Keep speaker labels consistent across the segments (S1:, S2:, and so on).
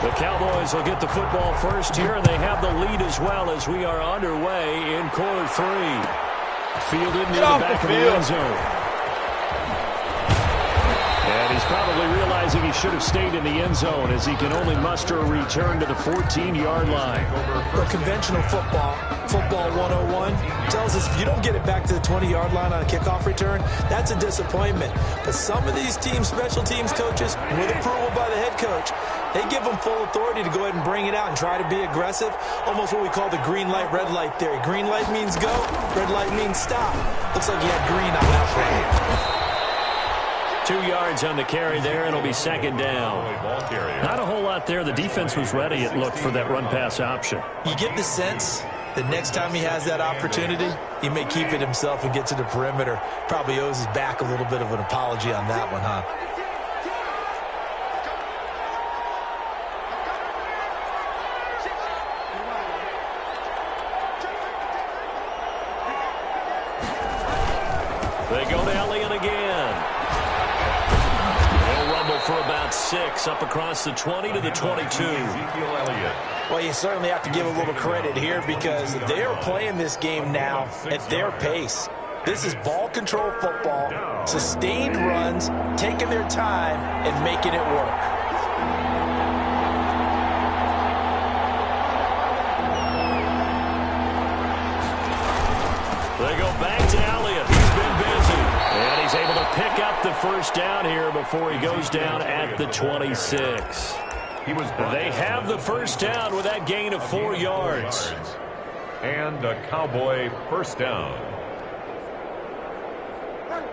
S1: The Cowboys will get the football first here, and they have the lead as well as we are underway in quarter 3. Fielded near the back of the end zone. And he's probably realizing he should have stayed in the end zone as he can only muster a return to the 14-yard line.
S2: The conventional football 101, tells us if you don't get it back to the 20-yard line on a kickoff return, that's a disappointment. But some of these teams, special teams coaches, with approval by the head coach, they give them full authority to go ahead and bring it out and try to be aggressive. Almost what we call the green light, red light theory. Green light means go, red light means stop. Looks like you had green on that play.
S1: 2 yards on the carry there. It'll be second down. Not a whole lot there. The defense was ready, it looked, for that run-pass option.
S2: You get the sense that next time he has that opportunity, he may keep it himself and get to the perimeter. Probably owes his back a little bit of an apology on that one, huh?
S1: They go to Elliott again. For about 6, up across the 20 to the 22.
S2: Well, you certainly have to give a little credit here because they are playing this game now at their pace. This is ball control football, sustained runs, taking their time and making it work.
S1: They go back to Elliott. He's been busy. And he's able to pick up the first down here before he goes down at the 26. They have the first down with that gain of 4 yards.
S3: And a Cowboy first down.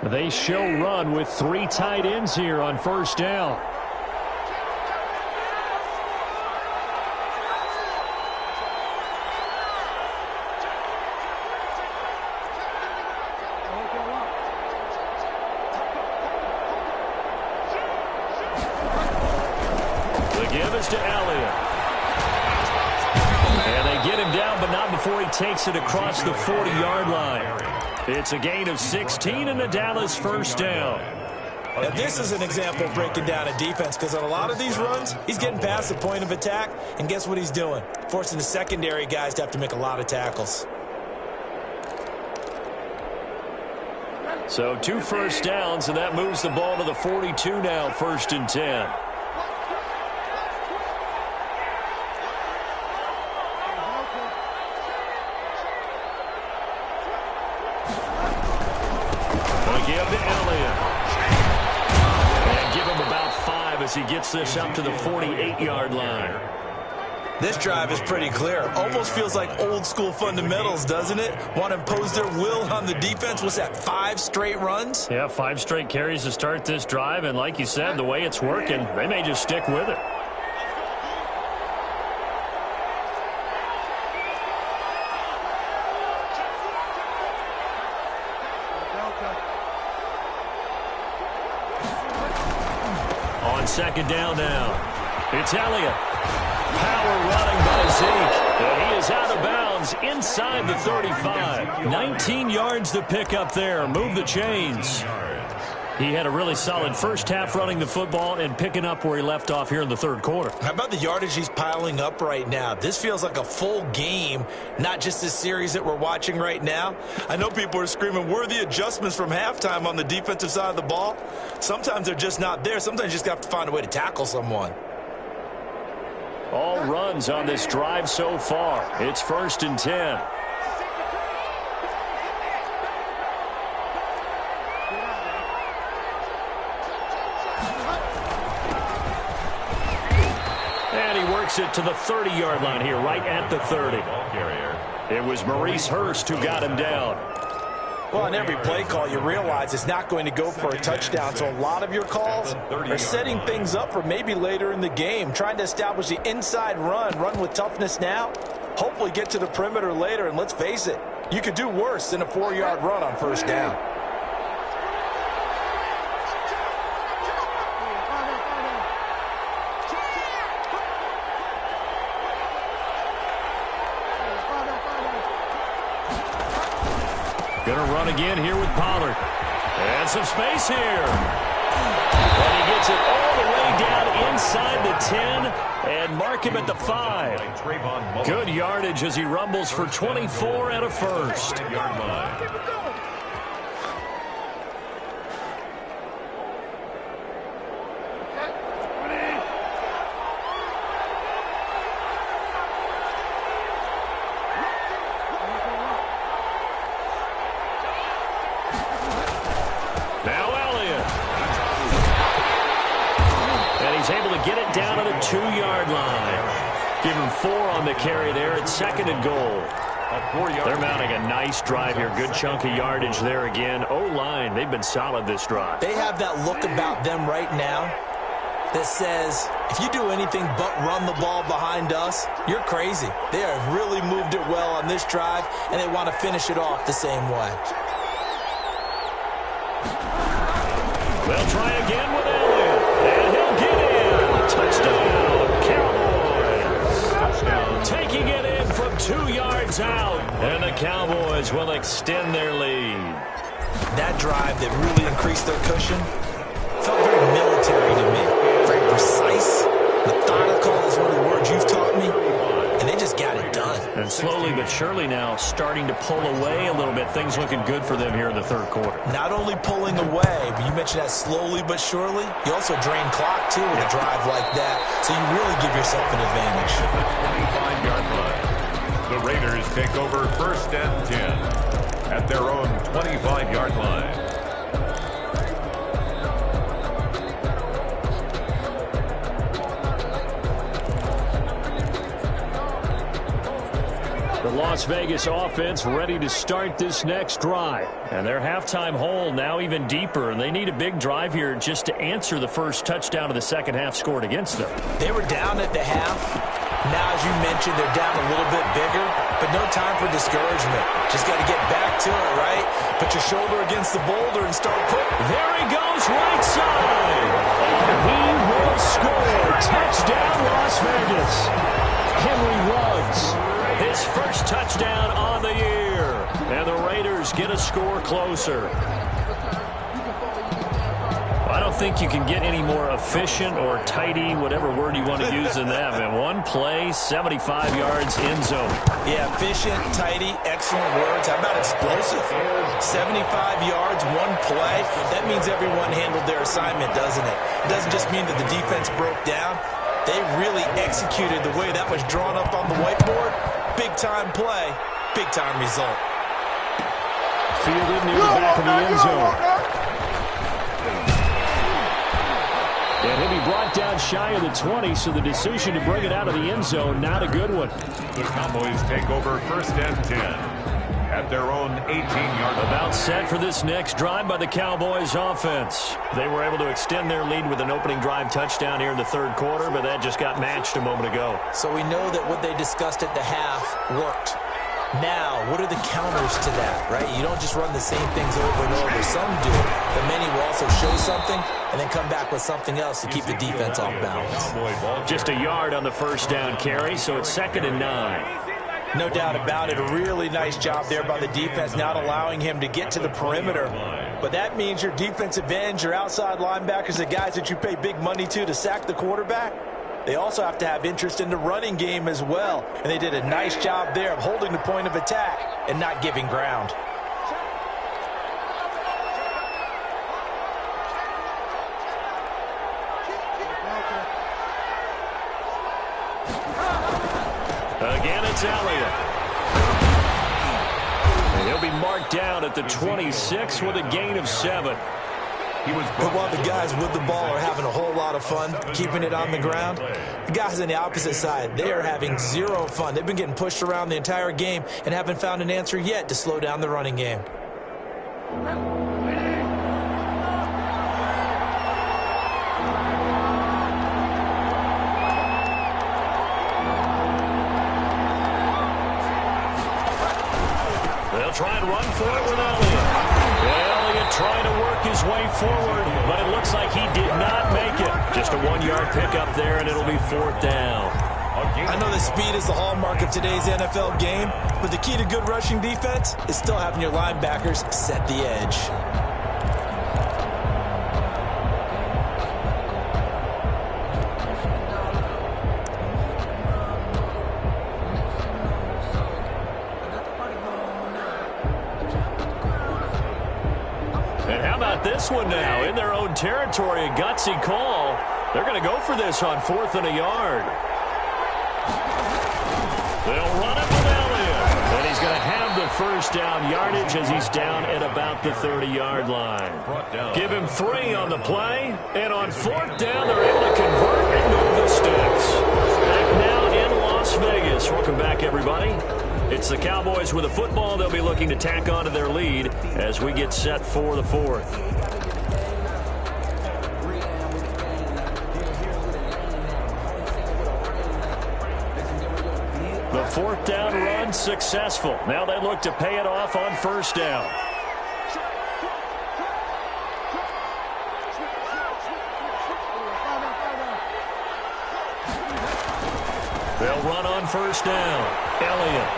S1: They show run with 3 tight ends here on first down. To Elliott. And they get him down, but not before he takes it across the 40-yard line. It's a gain of 16 and a Dallas first down.
S2: Now, this is an example of breaking down a defense because on a lot of these runs, he's getting past the point of attack, and guess what he's doing? Forcing the secondary guys to have to make a lot of tackles.
S1: So 2 first downs, and that moves the ball to the 42 now, 1st and 10. He gets this up to the 48-yard line.
S2: This drive is pretty clear. Almost feels like old school fundamentals, doesn't it? Want to impose their will on the defense. What's that, 5 straight runs?
S1: Yeah, 5 straight carries to start this drive. And like you said, the way it's working, they may just stick with it. Second down now. It's Elliott. Power running by Zeke. And he is out of bounds inside the 35. 19 yards to pick up there. Move the chains. He had a really solid first half running the football and picking up where he left off here in the third quarter.
S2: How about the yardage he's piling up right now? This feels like a full game, not just this series that we're watching right now. I know people are screaming, where are the adjustments from halftime on the defensive side of the ball? Sometimes they're just not there. Sometimes you just have to find a way to tackle someone.
S1: All runs on this drive so far. It's 1st and 10. It to the 30-yard line here, right at the 30. It was Maurice Hurst who got him down.
S2: Well, on every play call, you realize it's not going to go for a touchdown, so a lot of your calls are setting things up for maybe later in the game, trying to establish the inside run with toughness now, hopefully get to the perimeter later, and let's face it, you could do worse than a 4-yard run on first down.
S1: Going to run again here with Pollard. And some space here. And he gets it all the way down inside the 10. And mark him at the 5. Good yardage as he rumbles for 24 and a first. Able to get it down to the 2-yard line. Give him 4 on the carry there at 2nd and goal. They're mounting a nice drive here. Good chunk of yardage there again. O-line, they've been solid this drive.
S2: They have that look about them right now that says, if you do anything but run the ball behind us, you're crazy. They have really moved it well on this drive, and they want to finish it off the same way.
S1: They'll try again with Elliott, and he'll get in. Touchdown, Cowboys. Touchdown. Taking it in from 2 yards out, and the Cowboys will extend their lead.
S2: That drive that really increased their cushion felt very military to me. Very precise, methodical is one of the words you've taught me, and they just got it done.
S1: And slowly but surely now starting to pull away a little bit. Things looking good for them here in the 3rd quarter.
S2: Not only pulling away, but you mentioned that slowly but surely. You also drain clock, too, with a drive like that. So you really give yourself an advantage.
S3: 25-yard line. The Raiders take over 1st and 10 at their own 25-yard line.
S1: The Las Vegas offense ready to start this next drive. And their halftime hole now even deeper. And they need a big drive here just to answer the first touchdown of the second half scored against them.
S2: They were down at the half. Now, as you mentioned, they're down a little bit bigger. But no time for discouragement. Just got to get back to it, right? Put your shoulder against the boulder and start putting.
S1: There he goes, right side. And he will score. Touchdown, Las Vegas. Henry Ruggs. His first touchdown on the year. And the Raiders get a score closer. I don't think you can get any more efficient or tidy, whatever word you want to use in that. And one play, 75 yards, end zone.
S2: Yeah, efficient, tidy, excellent words. How about explosive? 75 yards, one play. That means everyone handled their assignment, doesn't it? It doesn't just mean that the defense broke down. They really executed the way that was drawn up on the whiteboard. Big-time play, big-time result.
S1: Fielded near the back of the end zone. And he'll be brought down shy of the 20, so the decision to bring it out of the end zone, not a good one.
S3: The Cowboys take over 1st and 10 at their own 18-yard line.
S1: About set for this next drive by the Cowboys offense. They were able to extend their lead with an opening drive touchdown here in the 3rd quarter, but that just got matched a moment ago.
S2: So we know that what they discussed at the half worked. Now, what are the counters to that, right? You don't just run the same things over and over. Some do, but many will also show something and then come back with something else to keep the defense off balance.
S1: Just a yard on the first down carry, so it's 2nd and 9.
S2: No doubt about it. A really nice job there by the defense, not allowing him to get to the perimeter. But that means your defensive ends, your outside linebackers, the guys that you pay big money to sack the quarterback, they also have to have interest in the running game as well. And they did a nice job there of holding the point of attack and not giving ground.
S1: Again, it's Elliott. And he'll be marked down at the 26 with a gain of 7.
S2: But while the guys with the ball are having a whole lot of fun keeping it on the ground, the guys on the opposite side, they are having zero fun. They've been getting pushed around the entire game and haven't found an answer yet to slow down the running game.
S1: They'll try and run for it with Elliott. Elliott trying to work his way forward, but it looks like he did not make it. Just a 1-yard pickup there, and it'll be 4th down.
S2: I know that speed is the hallmark of today's NFL game, but the key to good rushing defense is still having your linebackers set the edge.
S1: this one now. In their own territory, a gutsy call. They're going to go for this on 4th and a yard. They'll run it with Elliott. And he's going to have the first down yardage as he's down at about the 30-yard line. Give him 3 on the play. And on 4th down, they're able to convert and move the sticks. Back now in Las Vegas. Welcome back, everybody. It's the Cowboys with a football. They'll be looking to tack on to their lead as we get set for the 4th. The 4th down run successful. Now they look to pay it off on 1st down. They'll run on 1st down. Elliott.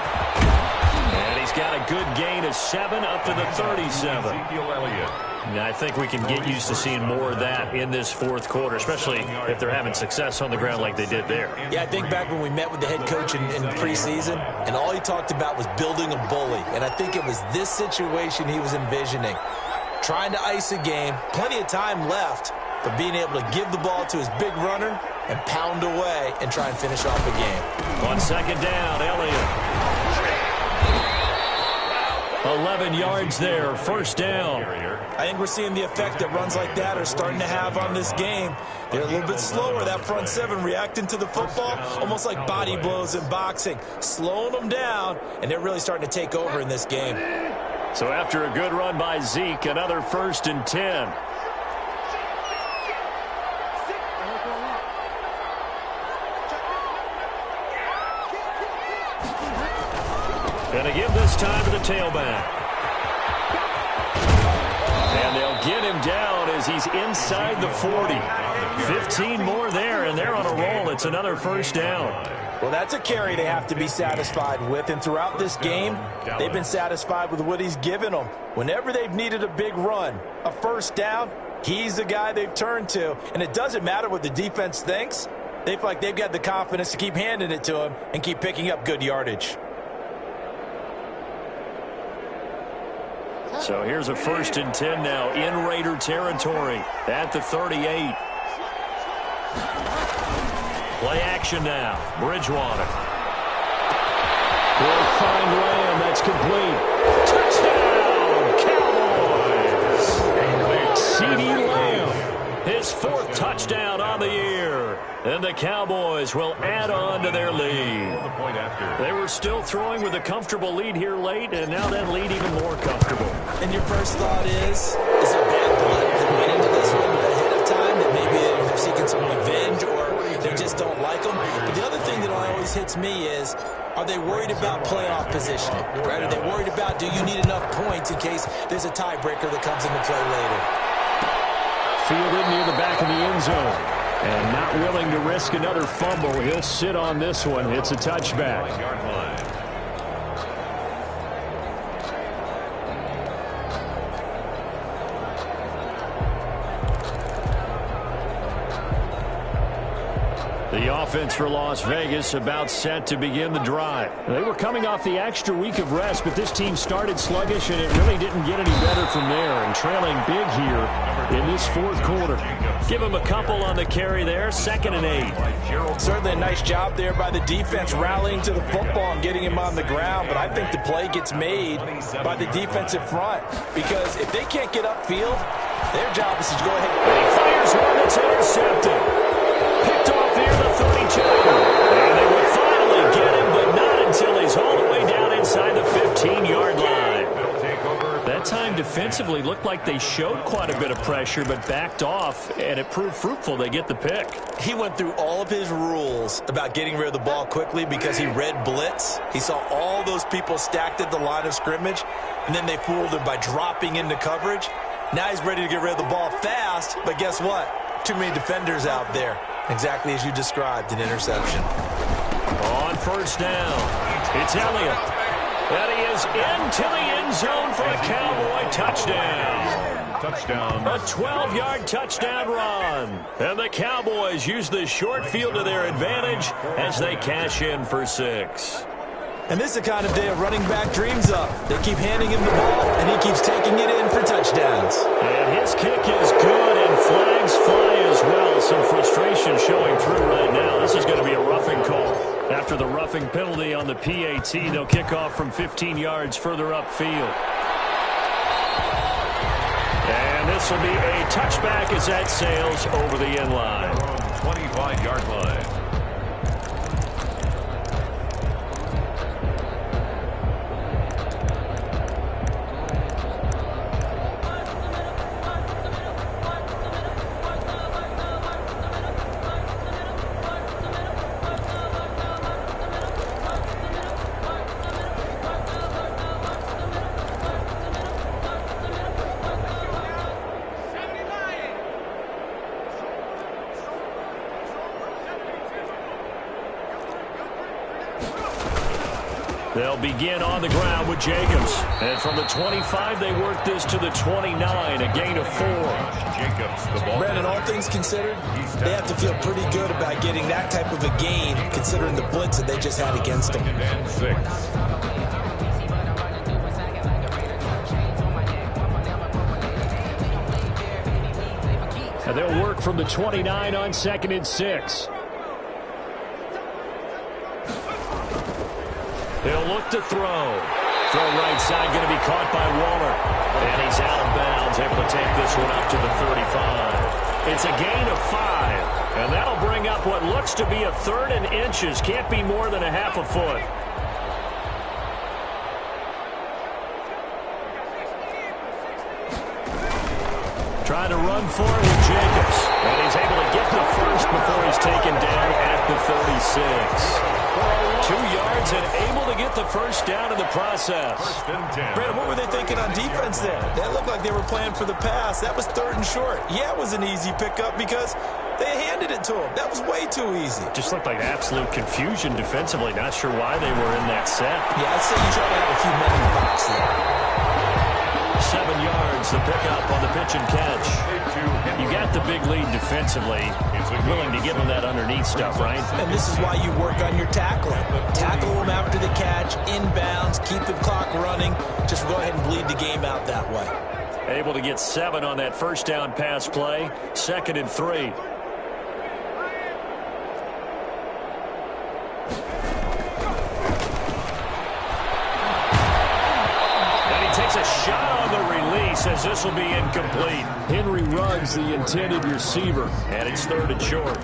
S1: And he's got a good gain of 7 up to the 37. And I think we can get used to seeing more of that in this 4th quarter, especially if they're having success on the ground like they did there.
S2: Yeah, I think back when we met with the head coach in preseason, and all he talked about was building a bully. And I think it was this situation he was envisioning. Trying to ice a game, plenty of time left, but being able to give the ball to his big runner and pound away and try and finish off the game.
S1: On 2nd down, Elliott. 11 yards there, 1st down.
S2: I think we're seeing the effect that runs like that are starting to have on this game. They're a little bit slower, that front 7 reacting to the football, almost like body blows in boxing, slowing them down, and they're really starting to take over in this game.
S1: So after a good run by Zeke, another 1st and 10. Going to give this time to the tailback. And they'll get him down as he's inside the 40. 15 more there, and they're on a roll. It's another 1st down.
S2: Well, that's a carry they have to be satisfied with, and throughout this game, they've been satisfied with what he's given them. Whenever they've needed a big run, a 1st down, he's the guy they've turned to. And it doesn't matter what the defense thinks. They feel like they've got the confidence to keep handing it to him and keep picking up good yardage.
S1: So here's a 1st and 10 now in Raider territory at the 38. Play action now. Bridgewater. Will find Lamb. That's complete. Touchdown, Cowboys. CeeDee Lamb. His 4th touchdown on the year. And the Cowboys will add on to their lead. They were still throwing with a comfortable lead here late, and now that lead even more comfortable.
S2: And your first thought is there bad blood that went into this one ahead of time, that maybe they're seeking some revenge or they just don't like them? But the other thing that always hits me is, are they worried about playoff positioning? Right? Are they worried about, do you need enough points in case there's a tiebreaker that comes into play later?
S1: Fielded near the back of the end zone. And not willing to risk another fumble. He'll sit on this one. It's a touchback. The offense for Las Vegas about set to begin the drive. They were coming off the extra week of rest, but this team started sluggish, and it really didn't get any better from there. And trailing big here in this 4th quarter. Give him a couple on the carry there. 2nd and 8.
S2: Certainly a nice job there by the defense rallying to the football and getting him on the ground. But I think the play gets made by the defensive front, because if they can't get upfield, their job is to go ahead.
S1: He fires one that's intercepted. Picked off here the 32. And they will finally get him, but not until he's all the way down inside the 15-yard line. That time defensively looked like they showed quite a bit of pressure, but backed off, and it proved fruitful. They get the pick.
S2: He went through all of his rules about getting rid of the ball quickly because he read blitz. He saw all those people stacked at the line of scrimmage, and then they fooled him by dropping into coverage. Now he's ready to get rid of the ball fast, but guess what? Too many defenders out there. Exactly as you described, an interception.
S1: On 1st down, it's Elliott. And he is into the end zone for a Cowboy touchdown.
S3: Touchdown.
S1: A 12-yard touchdown run. And the Cowboys use the short field to their advantage as they cash in for 6.
S2: And this is the kind of day a running back dreams of. They keep handing him the ball, and he keeps taking it in for touchdowns.
S1: And his kick is good, and flags fly as well. Some frustration showing through right now. This is going to be a roughing call. After the roughing penalty on the PAT, they'll kick off from 15 yards further upfield. And this will be a touchback as that sails over the end line.
S3: 25-yard line.
S1: They'll begin on the ground with Jacobs. And from the 25, they work this to the 29, a gain of 4.
S3: Jacobs, the ball.
S2: Brandon, all things considered, they have to feel pretty good about getting that type of a gain, considering the blitz that they just had against them.
S3: And 6.
S1: And they'll work from the 29 on 2nd and 6. He'll look to throw. Throw right side, going to be caught by Waller. And he's out of bounds, able to take this one up to the 35. It's a gain of 5. And that'll bring up what looks to be a 3rd and inches. Can't be more than a half a foot. Trying to run for it with Jacobs. And he's able to get the first before he's taken down at the 36. 2 yards and able to get the first down in the process.
S2: Brandon, what were they thinking on defense there? They looked like they were playing for the pass. That was 3rd and short. Yeah, it was an easy pickup because they handed it to him. That was way too easy.
S1: Just looked like absolute confusion defensively. Not sure why they were in that set.
S2: Yeah, I'd say you try to have a few men in the box there.
S1: 7 yards, the pickup on the pitch and catch. You got the big lead defensively. Willing to give them that underneath stuff, right?
S2: And this is why you work on your tackling. Tackle them after the catch, inbounds, keep the clock running. Just go ahead and bleed the game out that way.
S1: Able to get 7 on that first down pass play. 2nd and 3. A shot on the release as this will be incomplete. Henry Ruggs, the intended receiver, and it's 3rd and short.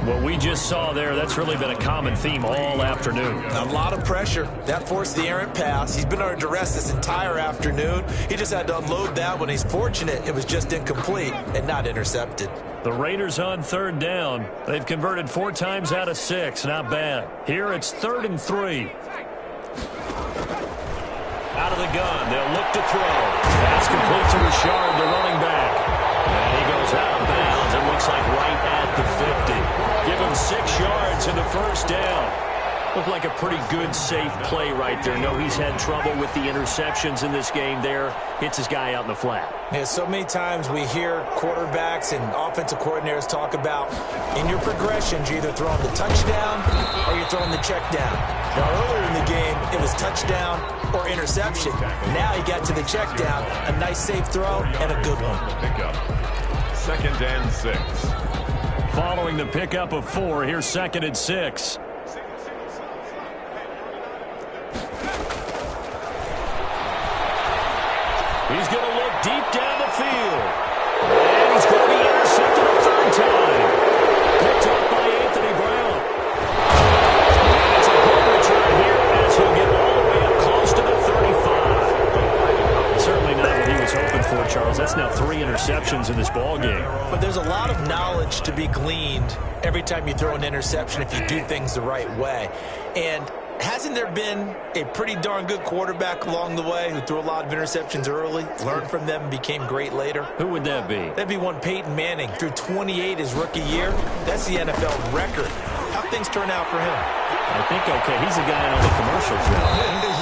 S1: What we just saw there, that's really been a common theme all afternoon.
S2: A lot of pressure. That forced the errant pass. He's been under duress this entire afternoon. He just had to unload that one. He's fortunate it was just incomplete and not intercepted.
S1: The Raiders on 3rd down. They've converted 4 times out of 6. Not bad. Here it's 3rd and 3. Out of the gun, they'll look to throw. That's complete to Richard, the running back. And he goes out of bounds. It looks like right at the 50. Give him 6 yards in the first down. Looked like a pretty good, safe play right there. No, he's had trouble with the interceptions in this game there. Hits his guy out in the flat.
S2: Yeah, so many times we hear quarterbacks and offensive coordinators talk about in your progressions, you're either throwing the touchdown or you're throwing the check down. Now, earlier in the game, it was touchdown or interception. Now he got to the check down, a nice safe throw and a good one.
S3: Pickup. 2nd and 6.
S1: Following the pickup of 4, here's 2nd and 6. He's going to look deep down the field. And he's going to be intercepted a 3rd time. Picked up by Anthony Brown. And it's a good return here as he'll get all the way up close to the 35. Certainly not what he was hoping for, Charles. That's now 3 interceptions in this ball game.
S2: But there's a lot of knowledge to be gleaned every time you throw an interception if you do things the right way. And hasn't there been a pretty darn good quarterback along the way who threw a lot of interceptions early, learned from them, and became great later?
S1: Who would that be?
S2: That'd be one Peyton Manning. Threw 28 his rookie year. That's the NFL record. How things turn out for him?
S1: I think okay. He's a guy in all the commercials now.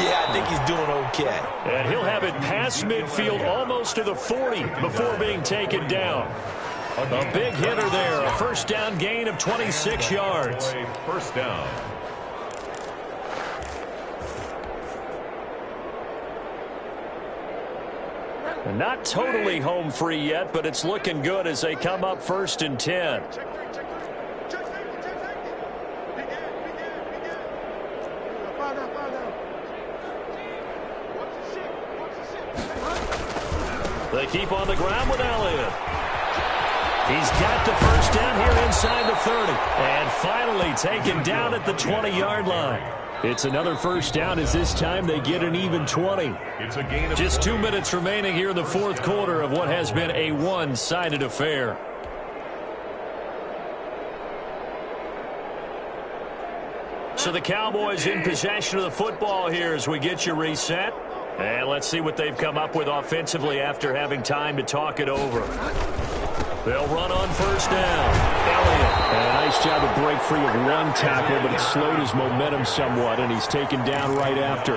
S2: Yeah, I think he's doing okay.
S1: And he'll have it past midfield almost to the 40 before being taken down. A big hitter there. A first down gain of 26 yards.
S3: First down.
S1: And not totally home free yet, but it's looking good as they come up 1st and 10. They keep on the ground with Elliott. He's got the first down here inside the 30. And finally taken down at the 20-yard line. It's another first down as this time they get an even 20.
S3: It's a gain of
S1: just 2 minutes remaining here in the fourth quarter of what has been a one-sided affair. So the Cowboys in possession of the football here as we get you reset. And let's see what they've come up with offensively after having time to talk it over. They'll run on first down. Elliott.
S4: And a nice job to break free of one tackle, but it slowed his momentum somewhat, and he's taken down right after.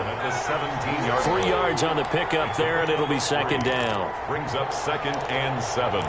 S1: 3 yards on the pickup there, and it'll be second down.
S3: Brings up 2nd and 7.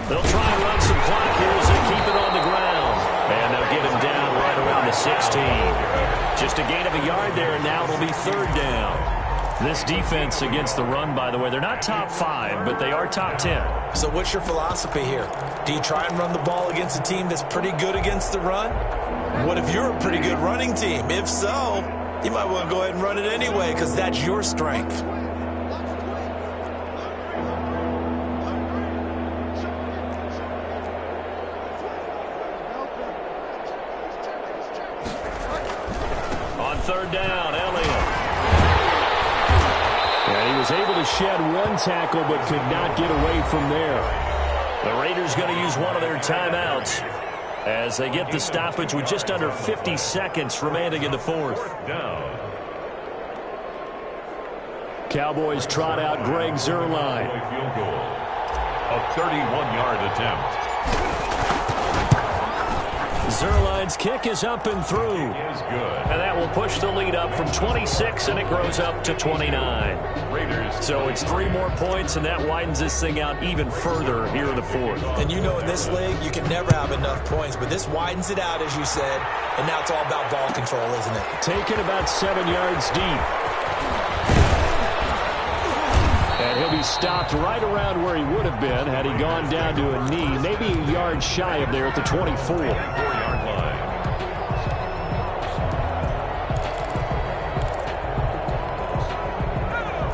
S1: They'll try and run some clock here as they keep it on the ground. And they'll get him down right around the 16. Just a gain of a yard there, and now it'll be third down. This defense against the run, by the way, they're not top 5, but they are top 10.
S2: So what's your philosophy here? Do you try and run the ball against a team that's pretty good against the run? What if you're a pretty good running team? If so, you might want to go ahead and run it anyway because that's your strength.
S1: Third down, Elliott.
S4: Yeah, he was able to shed one tackle but could not get away from there.
S1: The Raiders going to use one of their timeouts as they get the stoppage with just under 50 seconds remaining in the fourth.
S3: Down.
S4: Cowboys trot out Greg Zuerlein.
S3: Field goal. A 31-yard attempt.
S1: Zuerlein's kick is up and through.
S3: Is good.
S1: And that will push the lead up from 26, and it grows up to 29.
S3: Raiders.
S1: So it's 3 more points, and that widens this thing out even further here in the fourth.
S2: And you know in this league, you can never have enough points, but this widens it out, as you said, and now it's all about ball control, isn't it?
S4: Taken about 7 yards deep. And he'll be stopped right around where he would have been had he gone down to a knee, maybe a yard shy of there at the 24.
S3: 4-yard line.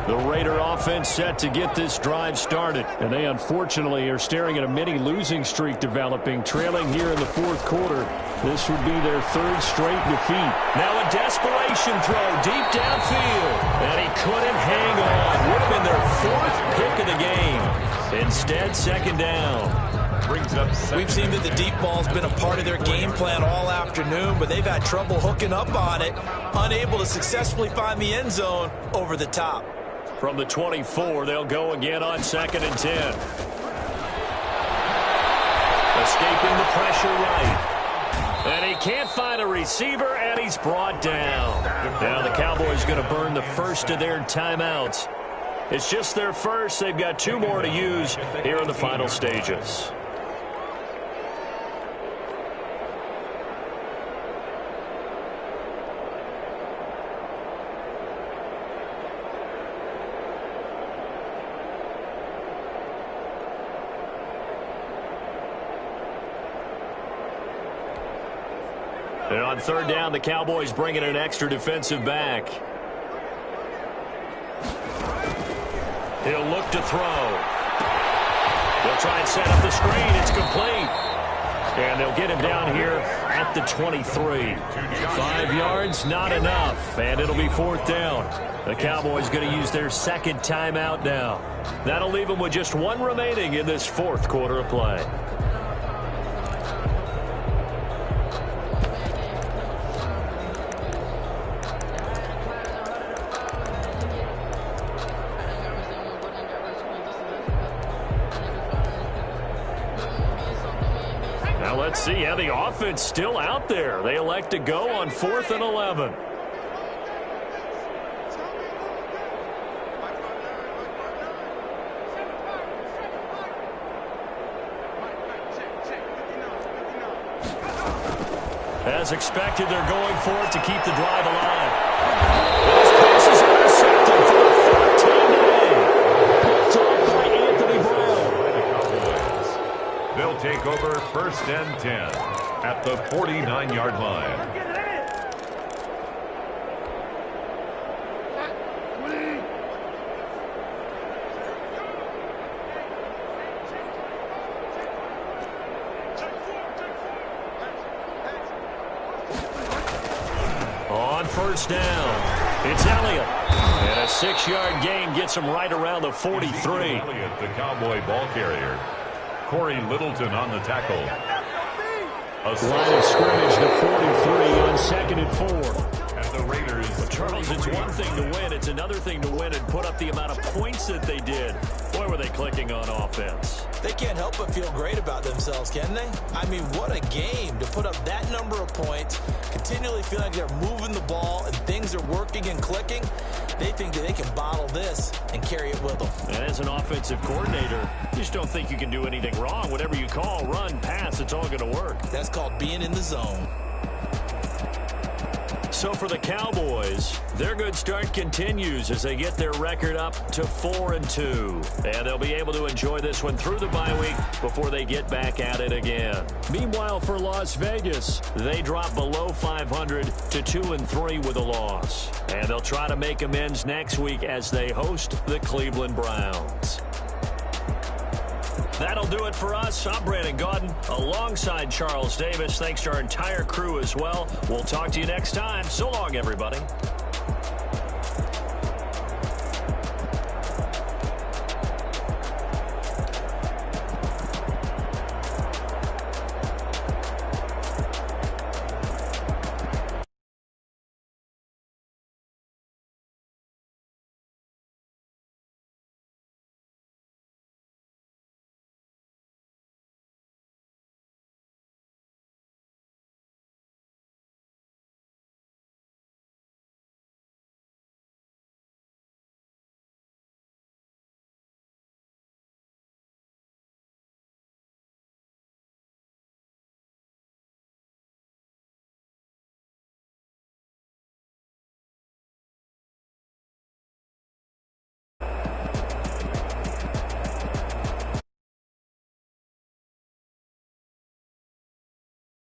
S1: The Raider offense set to get this drive started.
S4: And they unfortunately are staring at a mini losing streak developing, trailing here in the fourth quarter. This would be their 3rd straight defeat.
S1: Now a desperation throw deep downfield. And he couldn't hang on. Would have been their 4th pick of the game. Instead, second down.
S3: Brings up second.
S2: We've seen that the deep ball's been a part of their game plan all afternoon, but they've had trouble hooking up on it, unable to successfully find the end zone over the top.
S1: From the 24, they'll go again on 2nd and 10. Escaping the pressure right. And he can't find a receiver, and he's brought down. Now the Cowboys going to burn the first of their timeouts. It's just their first. They've got 2 more to use here in the final stages. And on third down, the Cowboys bring in an extra defensive back. He'll look to throw. They'll try and set up the screen. It's complete. And they'll get him down here at the 23. 5 yards, not enough. And it'll be fourth down. The Cowboys going to use their 2nd timeout now. That'll leave them with just 1 remaining in this fourth quarter of play. Let's see how the offense still out there. They elect to go on 4th and 11. As expected, they're going for it to keep the drive alive. This pass is intercepted for the 13th today. Picked off by Anthony Brown.
S3: They'll take over 1st and 10 at the 49-yard line.
S1: On 1st down, it's Elliott. And a 6-yard gain gets him right around the 43.
S3: Elliott, the Cowboy ball carrier. Corey Littleton on the tackle.
S1: Line of scrimmage to 43 on 2nd and 4.
S3: And the Raiders.
S1: Charles, it's one thing to win. It's another thing to win and put up the amount of points that they did. Boy, were they clicking on offense.
S2: They can't help but feel great about themselves, can they? I mean, what a game to put up that number of points, continually feeling like they're moving the ball and things are working and clicking. They think that they can bottle this and carry it with them.
S1: And as an offensive coordinator, you just don't think you can do anything wrong. Whatever you call, run, pass, it's all going to work.
S2: That's called being in the zone.
S1: So for the Cowboys, their good start continues as they get their record up to 4-2. And they'll be able to enjoy this one through the bye week before they get back at it again. Meanwhile, for Las Vegas, they drop below 500 to 2-3 with a loss. And they'll try to make amends next week as they host the Cleveland Browns. That'll do it for us. I'm Brandon Gaudin alongside Charles Davis. Thanks to our entire crew as well. We'll talk to you next time. So long, everybody.